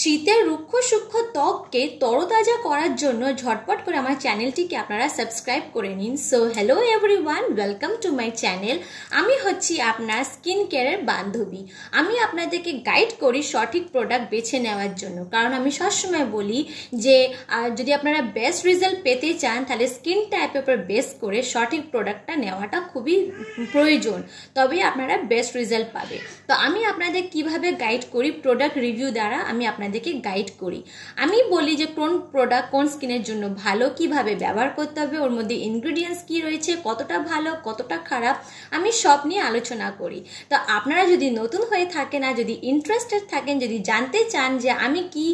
শীতের রুক্ষ সূক্ষ্ম ত্বককে তরতাজা করার জন্য ঝটপট করে আমার চ্যানেলটিকে আপনারা সাবস্ক্রাইব করে নিন। So hello everyone, welcome to my channel. আমি হচ্ছি আপনার স্কিন কেয়ারের বান্ধবী। আমি আপনাদেরকে গাইড করি সঠিক প্রোডাক্ট বেছে নেওয়ার জন্য, কারণ আমি সবসময় বলি যে যদি আপনারা বেস্ট রেজাল্ট পেতে চান তাহলে স্কিন টাইপের উপর বেস করে সঠিক প্রোডাক্টটা নেওয়াটা খুবই প্রয়োজন, তবেই আপনারা বেস্ট রেজাল্ট পাবে। তো আমি আপনাদের কিভাবে গাইড করি, প্রোডাক্ট রিভিউ দ্বারা আমি আপনাদেরকে গাইড করি। আমি বলি যে কোন প্রোডাক্ট কোন স্কিনের জন্য ভালো, কিভাবে ব্যবহার করতে হবে, ওর মধ্যে ইনগ্রিডিয়েন্টস কি রয়েছে, কতটা ভালো কতটা খারাপ, আমি সব নিয়ে আলোচনা করি। তো আপনারা যদি নতুন হয়ে থাকেন আর যদি ইন্টারেস্টেড থাকেন, যদি জানতে চান যে আমি কি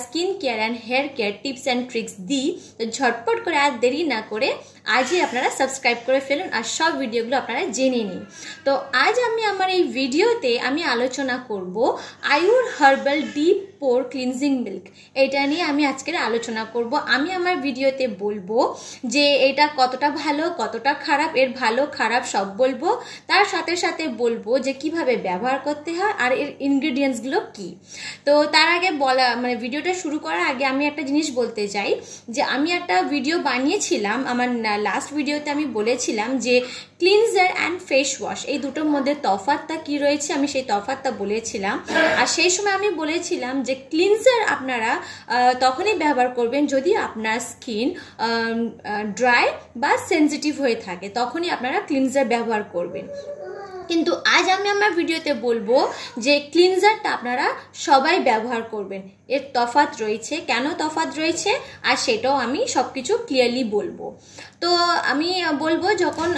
skin care and hair care tips and tricks দিই, তো ঝটপট করে আর দেরি না করে আজই আপনারা সাবস্ক্রাইব করে ফেলুন আর সব ভিডিওগুলো আপনারা জেনে নিন। তো আজ আমি আমার এই ভিডিওতে আমি আলোচনা করব Ayur herbal deep pore cleansing milk. এটা নিয়ে আমি আজকের আলোচনা করব। আমি আমার ভিডিওতে বলবো যে এটা কতটা ভালো কতটা খারাপ, এর ভালো খারাপ সব বলবো। তার সাথে সাথে বলবো যে কিভাবে ব্যবহার করতে হয় আর এর ইনগ্রিডিয়েন্টসগুলো কি। তো তার আগে ভিডিওটা শুরু করার আগে আমি একটা জিনিস বলতে চাই যে আমি একটা ভিডিও বানিয়েছিলাম, আমার লাস্ট ভিডিওতে আমি বলেছিলাম যে ক্লিনজার অ্যান্ড ফেস ওয়াশ এই দুটোর মধ্যে তফাৎটা কি রয়েছে, আমি সেই তফাৎটা বলেছিলাম। আর সেই সময় আমি বলেছিলাম যে ক্লিনজার আপনারা তখনই ব্যবহার করবেন যদি আপনার স্কিন ড্রাই বা সেনসিটিভ হয়ে থাকে, তখনই আপনারা ক্লিনজার ব্যবহার করবেন। কিন্তু আজ আমি আমার ভিডিওতে বলবো যে ক্লিনজারটা আপনারা সবাই ব্যবহার করবেন। এর তফাৎ রয়েছে, কেন তফাৎ রয়েছে আর সেটাও আমি সব কিছু ক্লিয়ারলি বলবো। তো আমি বলবো যখন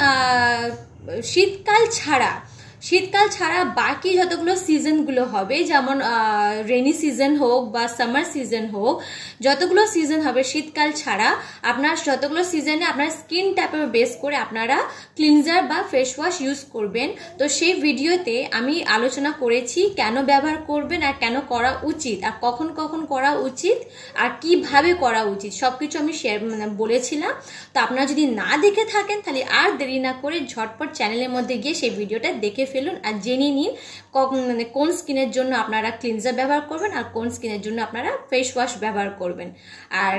শীতকাল ছাড়া বাকি যতগুলো সিজনগুলো হবে, যেমন রেনি সিজন হোক বা সামার সিজন হোক, যতগুলো সিজন হবে শীতকাল ছাড়া আপনার যতগুলো সিজনে আপনার স্কিন টাইপের বেস করে আপনারা ক্লিনজার বা ফেস ওয়াশ ইউজ করবেন। তো সেই ভিডিওতে আমি আলোচনা করেছি কেন ব্যবহার করবেন আর কেন করা উচিত আর কখন কখন করা উচিত আর কিভাবে করা উচিত, সবকিছু আমি বলেছিলাম। তো আপনারা যদি না দেখে থাকেন তাহলে আর দেরি না করে ঝটপট চ্যানেলের মধ্যে গিয়ে সেই ভিডিওটা দেখে ফেলুন আর জেনে নিন কোন স্কিনের জন্য আপনারা ক্লিনজার ব্যবহার করবেন আর কোন স্কিনের জন্য আপনারা ফেস ওয়াশ ব্যবহার করবেন। আর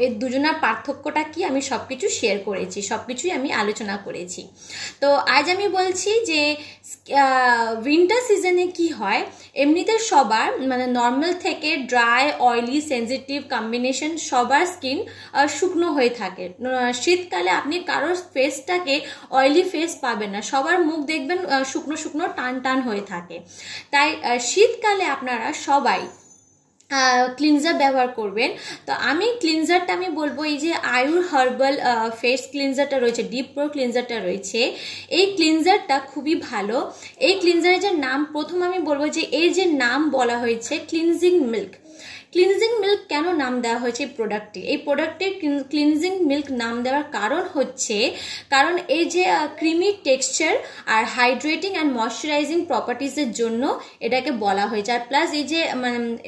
এর দুজনের পার্থক্যটা কি আমি সবকিছু শেয়ার করেছি, সবকিছুই আমি আলোচনা করেছি। তো আজ আমি বলছি যে উইন্টার সিজনে কি হয়, এমনিতে সবার নর্মাল থেকে ড্রাই অয়েলি সেনসিটিভ কম্বিনেশন সবার স্কিন শুকনো হয়ে থাকে। শীতকালে আপনি কারোর ফেসটাকে অয়েলি ফেস পাবেন না, সবার মুখ দেখবেন শুকনো শুকনো টান টান হয়ে থাকে। তাই শীতকালে আপনারা সবাই ক্লিনজার ব্যবহার করবেন। তো আমি ক্লিনজারটা আমি বলবো এই যে আয়ুর হার্বাল ফেস ক্লিনজারটা রয়েছে, ডিপ পোর ক্লিনজারটা রয়েছে, এই ক্লিনজারটা খুবই ভালো। এই ক্লিনজারের যে নাম, প্রথম আমি বলবো যে এর যে নাম বলা হয়েছে ক্লিনজিং মিল্ক। ক্লিনজিং মিল্ক কেন নাম দেওয়া হয়েছে এই প্রোডাক্টের ক্লিনজিং মিল্ক নাম দেওয়ার কারণ হচ্ছে কারণ এই যে ক্রিমি টেক্সচার আর হাইড্রেটিং অ্যান্ড ময়শ্চারাইজিং প্রপার্টিসের জন্য এটাকে বলা হয়েছে। আর প্লাস এই যে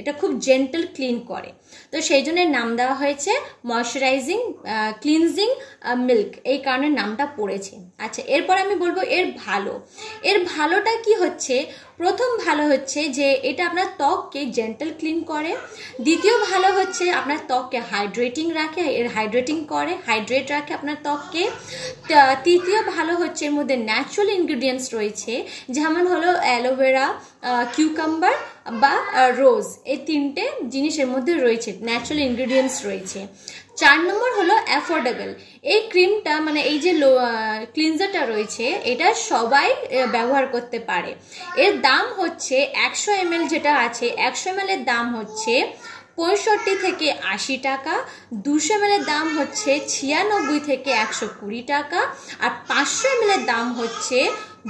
এটা খুব জেন্টল ক্লিন করে, তো সেই জন্য নাম দেওয়া হয়েছে ময়শ্চারাইজিং ক্লিনজিং মিল্ক, এই কারণে নামটা পড়েছে। আচ্ছা, এরপর আমি বলবো এর ভালোটা কি হচ্ছে। প্রথম ভালো হচ্ছে যে এটা আপনার ত্বককে জেন্টল ক্লিন করে। দ্বিতীয় ভালো হচ্ছে আপনার ত্বককে হাইড্রেট রাখে আপনার ত্বককে। তৃতীয় ভালো হচ্ছে এর মধ্যে ন্যাচারাল ইনগ্রিডিয়েন্টস রয়েছে, যেমন হলো অ্যালোভেরা, কিউকাম্বার বা রোজ, এই তিনটে জিনিসের মধ্যে রয়েছে, ন্যাচারাল ইনগ্রিডিয়েন্টস রয়েছে। 4 নম্বর হলো অ্যাফোর্ডেবল। এই ক্রিমটা এই যে ক্লিনজারটা রয়েছে এটা সবাই ব্যবহার করতে পারে। এর দাম হচ্ছে 100 ml যেটা আছে, 100 ml এর দাম হচ্ছে 65 থেকে 80 টাকা, 200 ml এর দাম হচ্ছে 96 থেকে 120 টাকা, আর 500 ml এর দাম হচ্ছে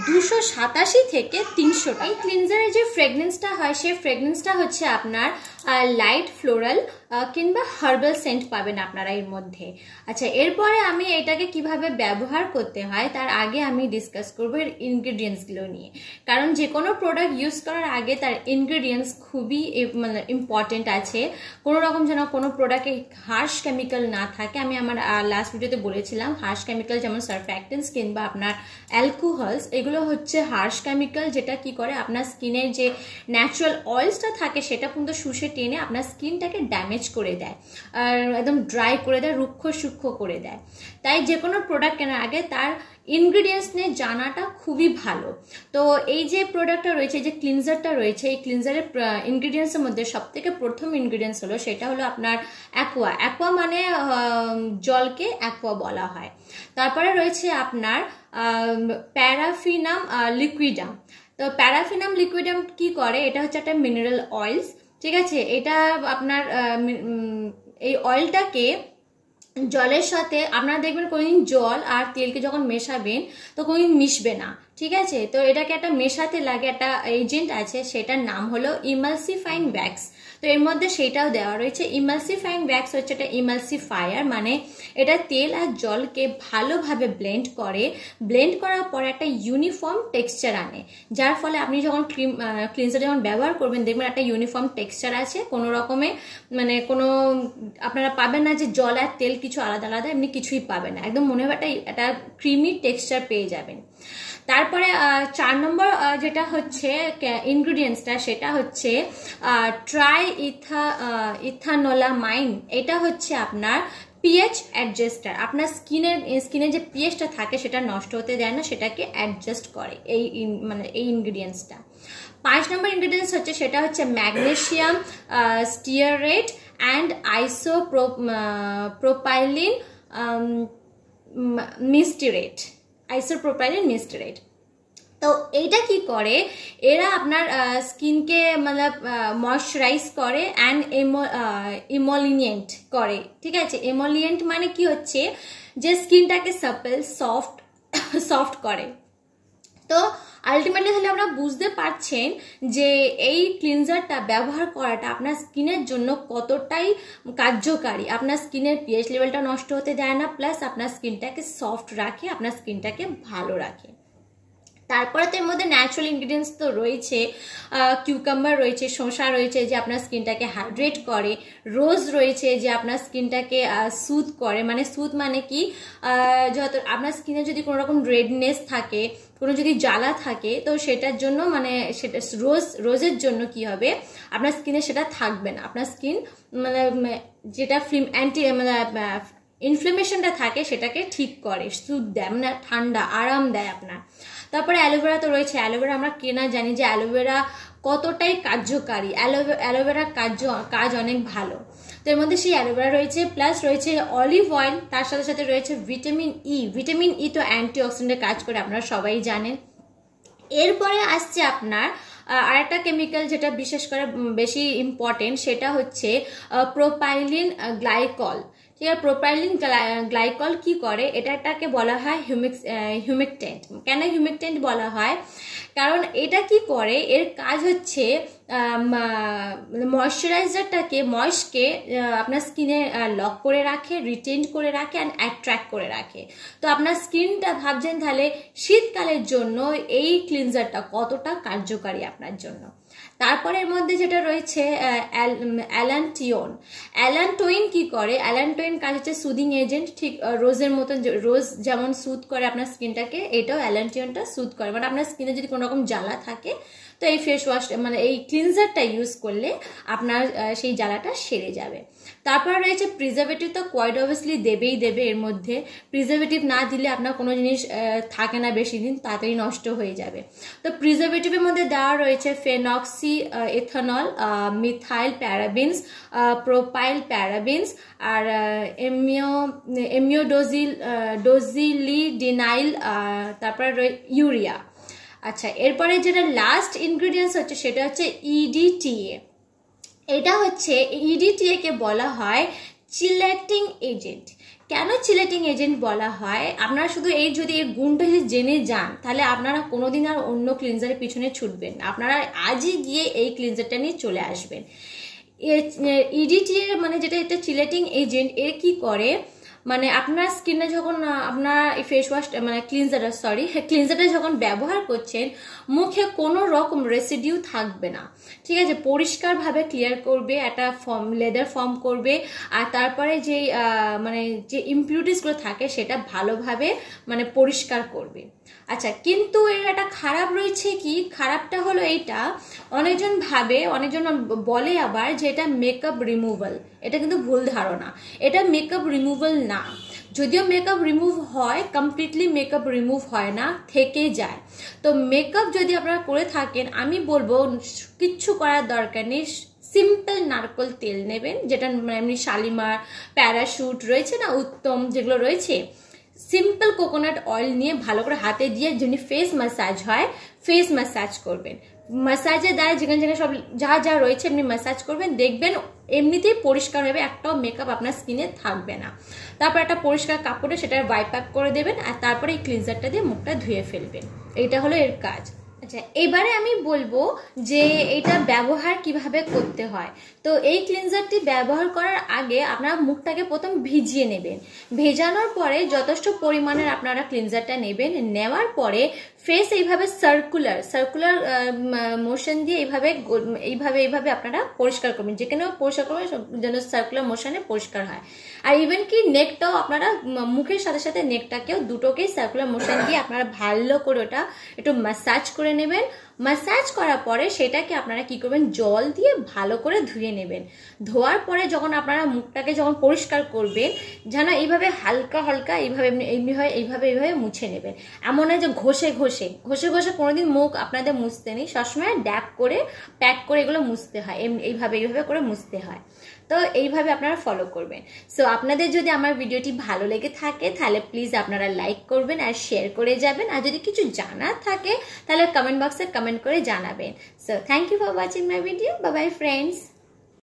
287 থেকে 300 টাকা। এই ক্লিনজারের যে ফ্রেগনেন্সটা হয় সেই ফ্রেগনেন্সটা হচ্ছে আপনার লাইট ফ্লোরাল কিংবা হার্বাল সেন্ট পাবেন আপনারা এর মধ্যে। আচ্ছা, এরপরে আমি এটাকে কিভাবে ব্যবহার করতে হয় তার আগে আমি ডিসকাস করবো এর ইনগ্রিডিয়েন্টসগুলো নিয়ে। কারণ যে কোনো প্রোডাক্ট ইউজ করার আগে তার ইনগ্রিডিয়েন্টস খুবই মানে ইম্পর্টেন্ট আছে। কোনো রকম যেন কোনো প্রোডাক্টে হার্শ কেমিক্যাল না থাকে। আমি আমার লাস্ট ভিডিওতে বলেছিলাম হার্শ কেমিক্যাল যেমন সারফ্যাক্টেন্টস কিংবা আপনার অ্যালকোহলস, এগুলো হচ্ছে হার্শ কেমিক্যাল, যেটা কি করে আপনার স্কিনের যে ন্যাচারাল অয়েলসটা থাকে সেটা কিন্তু শুষে টেনে আপনার স্কিনটাকে ড্যামেজ করে দেয়, আর একদম ড্রাই করে দেয়, রুক্ষ সূক্ষ্ম করে দেয়। তাই যে কোনো প্রোডাক্ট কেনার আগে তার ইনগ্রিডিয়েন্টস নিয়ে জানাটা খুবই ভালো। তো এই যে প্রোডাক্টটা রয়েছে, যে ক্লিনজারটা রয়েছে, এই ক্লিনজারের ইনগ্রিডিয়েন্টসের মধ্যে সবথেকে প্রথম ইনগ্রিডিয়েন্টস হলো সেটা হলো আপনার অ্যাকোয়া। অ্যাকোয়া মানে জলকে অ্যাকোয়া বলা হয়। তারপরে রয়েছে আপনার প্যারাফিনাম লিকুইডাম। তো প্যারাফিনাম লিকুইডাম কি করে, এটা হচ্ছে একটা মিনারেল অয়েলস, ঠিক আছে। এটা আপনার এই অয়েলটাকে জলের সাথে আপনারা দেখবেন কোনোদিন জল আর তেলকে যখন মেশাবেন তো কোনোদিন মিশবে না, ঠিক আছে। তো এটাকে একটা মেশাতে লাগে, একটা এজেন্ট আছে, সেটার নাম হলো ইমালসিফাইং ওয়্যাক্স। তো এর মধ্যে সেটাও দেওয়া রয়েছে। ইমালসিফাইং ওয়্যাক্স হচ্ছে একটা ইমালসিফায়ার, মানে এটা তেল আর জলকে ভালোভাবে ব্লেন্ড করে, ব্লেন্ড করার পর একটা ইউনিফর্ম টেক্সচার আনে, যার ফলে আপনি যখন ক্লিনজার যখন ব্যবহার করবেন দেখবেন একটা ইউনিফর্ম টেক্সচার আছে। কোনো রকমে মানে কোনো আপনারা পাবেন না যে জল আর তেল কিছু আলাদা আলাদা, এমনি কিছুই পাবেন না, একদম মনে হবে একটা ক্রিমি টেক্সচার পেয়ে যাবেন। তারপরে 4 নম্বর যেটা হচ্ছে ইনগ্রিডিয়েন্টসটা, সেটা হচ্ছে ইথানোলামাইন। এটা হচ্ছে আপনার পিএইচ অ্যাডজাস্টার। আপনার স্কিনে যে পিএইচটা থাকে সেটা নষ্ট হতে দেয় না, সেটাকে অ্যাডজাস্ট করে এই মানে এই ইনগ্রিডিয়েন্টসটা। 5 নম্বর ইনগ্রিডিয়েন্টস হচ্ছে সেটা হচ্ছে ম্যাগনেসিয়াম স্টিয়ারেট অ্যান্ড আইসোপ্রোপাইলিন মিস্টিরেট। আইসোপ্রোপাইলিন মিস্টিরেট। তো এইটা কি করে, এরা আপনার স্কিনকে মানে ময়শ্চারাইজ করে অ্যান্ড ইমোলিনিয়েন্ট করে, ঠিক আছে। ইমোলিয়েন্ট মানে কি হচ্ছে যে স্কিনটাকে সাপল সফট করে। তো আলটিমেটলি তাহলে আপনারা বুঝতে পারছেন যে এই ক্লিনজারটা ব্যবহার করাটা আপনার স্কিনের জন্য কতটাই কার্যকারী। আপনার স্কিনের পিএইচ লেভেলটা নষ্ট হতে দেয় না, প্লাস আপনার স্কিনটাকে সফট রাখে, আপনার স্কিনটাকে ভালো রাখে। তারপরে তো এর মধ্যে ন্যাচারাল ইনগ্রিডিয়েন্টস তো রয়েছে, কিউকাম্বার রয়েছে, শসা রয়েছে যে আপনার স্কিনটাকে হাইড্রেট করে, রোজ রয়েছে যে আপনার স্কিনটাকে সুথ করে। মানে সুথ মানে কি, যত আপনার স্কিনে যদি কোনো রকম রেডনেস থাকে, কোনো যদি জ্বালা থাকে, তো সেটার জন্য মানে সেটা রোজের জন্য কি হবে, আপনার স্কিনে সেটা থাকবে না। আপনার স্কিন মানে যেটা মানে ইনফ্লেমেশনটা থাকে সেটাকে ঠিক করে, সুথ দেয়, মানে ঠান্ডা আরাম দেয় আপনার। তারপরে অ্যালোভেরা তো রয়েছে। অ্যালোভেরা আমরা কেনা জানি যে অ্যালোভেরা কতটাই কার্যকারী, অ্যালোভেরার কাজ অনেক ভালো। তো এর মধ্যে সেই অ্যালোভেরা রয়েছে, প্লাস রয়েছে অলিভ অয়েল, তার সাথে সাথে রয়েছে ভিটামিন ই। ভিটামিন ই তো অ্যান্টিঅক্সিডেন্টের কাজ করে, আপনারা সবাই জানেন। এরপরে আসছে আপনার আরেকটা কেমিক্যাল যেটা বিশেষ করে বেশি ইম্পর্টেন্ট, সেটা হচ্ছে প্রোপাইলিন গ্লাইকল। ঠিক আছে, প্রোপাইলিন গ্লাইকল কি করে, এটাকে বলা হয় হিউমেকটেন্ট। কেন হিউমেকটেন্ট বলা হয়, কারণ এটা কি করে, এর কাজ হচ্ছে ময়শ্চারাইজারটাকে ময়েস্টকে আপনার স্কিনে লক করে রাখে, রিটেন করে রাখে অ্যান্ড অ্যাট্রাক্ট করে রাখে। তো আপনার স্কিনটা ভাবছেন তাহলে শীতকালের জন্য এই ক্লিনজারটা কতটা কার্যকারী আপনার জন্য। তারপরের মধ্যে যেটা রয়েছে অ্যালান্টোইন কি করে, অ্যালান্টোইন কাজ হচ্ছে সুদিং এজেন্ট। ঠিক রোজের মতন, রোজ যেমন সুদ করে আপনার স্কিনটাকে, এটাও অ্যালান্টোইনটা সুদ করে। মানে আপনার স্কিনে যদি কোনো রকম জ্বালা থাকে তো এই ফেস ওয়াশ মানে এই ক্লিনজারটা ইউজ করলে আপনার সেই জ্বালাটা সেরে যাবে। তারপর রয়েছে প্রিজারভেটিভ। তো কোয়াইট অবভিয়াসলি দেবে এর মধ্যে। প্রিজারভেটিভ না দিলে আপনার কোনো জিনিস থাকে না বেশি দিন, তাড়াতাড়ি নষ্ট হয়ে যাবে। তো প্রিজারভেটিভের মধ্যে দেওয়া রয়েছে ফেনক্সি এথানল, মিথাইল প্যারাবিনস, প্রোপাইল প্যারাবিনস, আর ডোজিলিডিনাইল, তারপরে ইউরিয়া। আচ্ছা, এরপরে যেটা লাস্ট ইনগ্রিডিয়েন্টস হচ্ছে সেটা হচ্ছে ইডিটিএ। এটা হচ্ছে ইডিটিএ কে বলা হয় চিলেটিং এজেন্ট। কেন চিলেটিং এজেন্ট বলা হয়, আপনারা শুধু এই যদি এই গুণটা যদি জেনে যান তাহলে আপনারা কোনোদিন আর অন্য ক্লিনজারের পিছনে ছুটবেন না, আপনারা আজই গিয়ে এই ক্লিনজারটা নিয়ে চলে আসবেন। ইডিটি এর মানে যেটা এটা চিলেটিং এজেন্ট, এর কি করে মানে আপনার স্কিনে যখন আপনার ফেস ওয়াশ মানে ক্লিনজারটা যখন ব্যবহার করছেন, মুখে কোনো রকম রেসিডিউ থাকবে না, ঠিক আছে, পরিষ্কারভাবে ক্লিয়ার করবে, একটা লেদার ফর্ম করবে, আর তারপরে যে মানে যে ইমপিউরিটিসগুলো থাকে সেটা ভালোভাবে মানে পরিষ্কার করবে। আচ্ছা, কিন্তু এর একটা খারাপ রয়েছে, কি খারাপটা হলো এইটা, অনেকজন বলে আবার যে এটা মেকআপ রিমুভাল। এটা কিন্তু ভুল ধারণা, এটা মেকআপ রিমুভাল না। যদিও মেকআপ রিমুভ হয়, কমপ্লিটলি মেকআপ রিমুভ হয় না, থেকে যায়। তো মেকআপ যদি আপনারা করে থাকেন, আমি বলবো কিচ্ছু করার দরকার নেই, সিম্পল নারকেল তেল নেবেন, যেটা এমনি শালিমার, প্যারাশুট রয়েছে না, উত্তম যেগুলো রয়েছে, সিম্পল কোকোনাট অয়েল নিয়ে ভালো করে হাতে দিয়ে যেমনি ফেস ম্যাসাজ হয়, ফেস ম্যাসাজ করবেন। ম্যাসাজের দ্বারা যেখানে যেখানে সব যা রয়েছে এমনি ম্যাসাজ করবেন, দেখবেন এমনিতেই পরিষ্কার হবে, একটাও মেকআপ আপনার স্কিনে থাকবে না। তারপর একটা পরিষ্কার কাপড়ে সেটা ওয়াইপ আপ করে দেবেন, আর তারপরে এই ক্লিনজারটা দিয়ে মুখটা ধুয়ে ফেলবেন। এইটা হলো এর কাজ। আচ্ছা, এবারে আমি বলবো যে এটা ব্যবহার কিভাবে করতে হয়। তো এই ক্লিনজারটি ব্যবহার করার আগে আপনারা মুখটাকে প্রথম ভিজিয়ে নেবেন। ভেজানোর পরে যথেষ্ট পরিমাণের আপনারা ক্লিনজারটা নেবেন। নেওয়ার পরে ফেস এইভাবে সার্কুলার মোশন দিয়ে এইভাবে আপনারা পরিষ্কার করবেন, যেখানে পরিষ্কার করবেন যেন সার্কুলার মোশনে পরিষ্কার হয়। আর ইভেন কি নেকটাও আপনারা মুখের সাথে সাথে নেকটাকেও দুটোকেই সার্কুলার মোশন দিয়ে আপনারা ভালো করে ওটা একটু ম্যাসাজ করে নেবেন। ম্যাসাজ করার পরে সেটাকে আপনারা কি করবেন, জল দিয়ে ভালো করে ধুয়ে নেবেন। ধোয়ার পরে যখন আপনারা মুখটাকে যখন পরিষ্কার করবেন, যেন এইভাবে হালকা এইভাবে মুছে নেবেন। এমন নয় যে ঘষে কোনোদিন মুখ আপনাদের মুছতে নেই, সবসময় প্যাক করে এগুলো মুছতে হয়, এইভাবে করে মুছতে হয়। তো এইভাবে আপনারা ফলো করবেন। সো আপনাদের যদি আমার ভিডিওটি ভালো লেগে থাকে তাহলে প্লিজ আপনারা লাইক করবেন আর শেয়ার করে যাবেন, আর যদি কিছু জানার থাকে তাহলে কমেন্ট বক্সে কমেন্ট করে জানাবেন। So thank you for watching my video. Bye bye friends.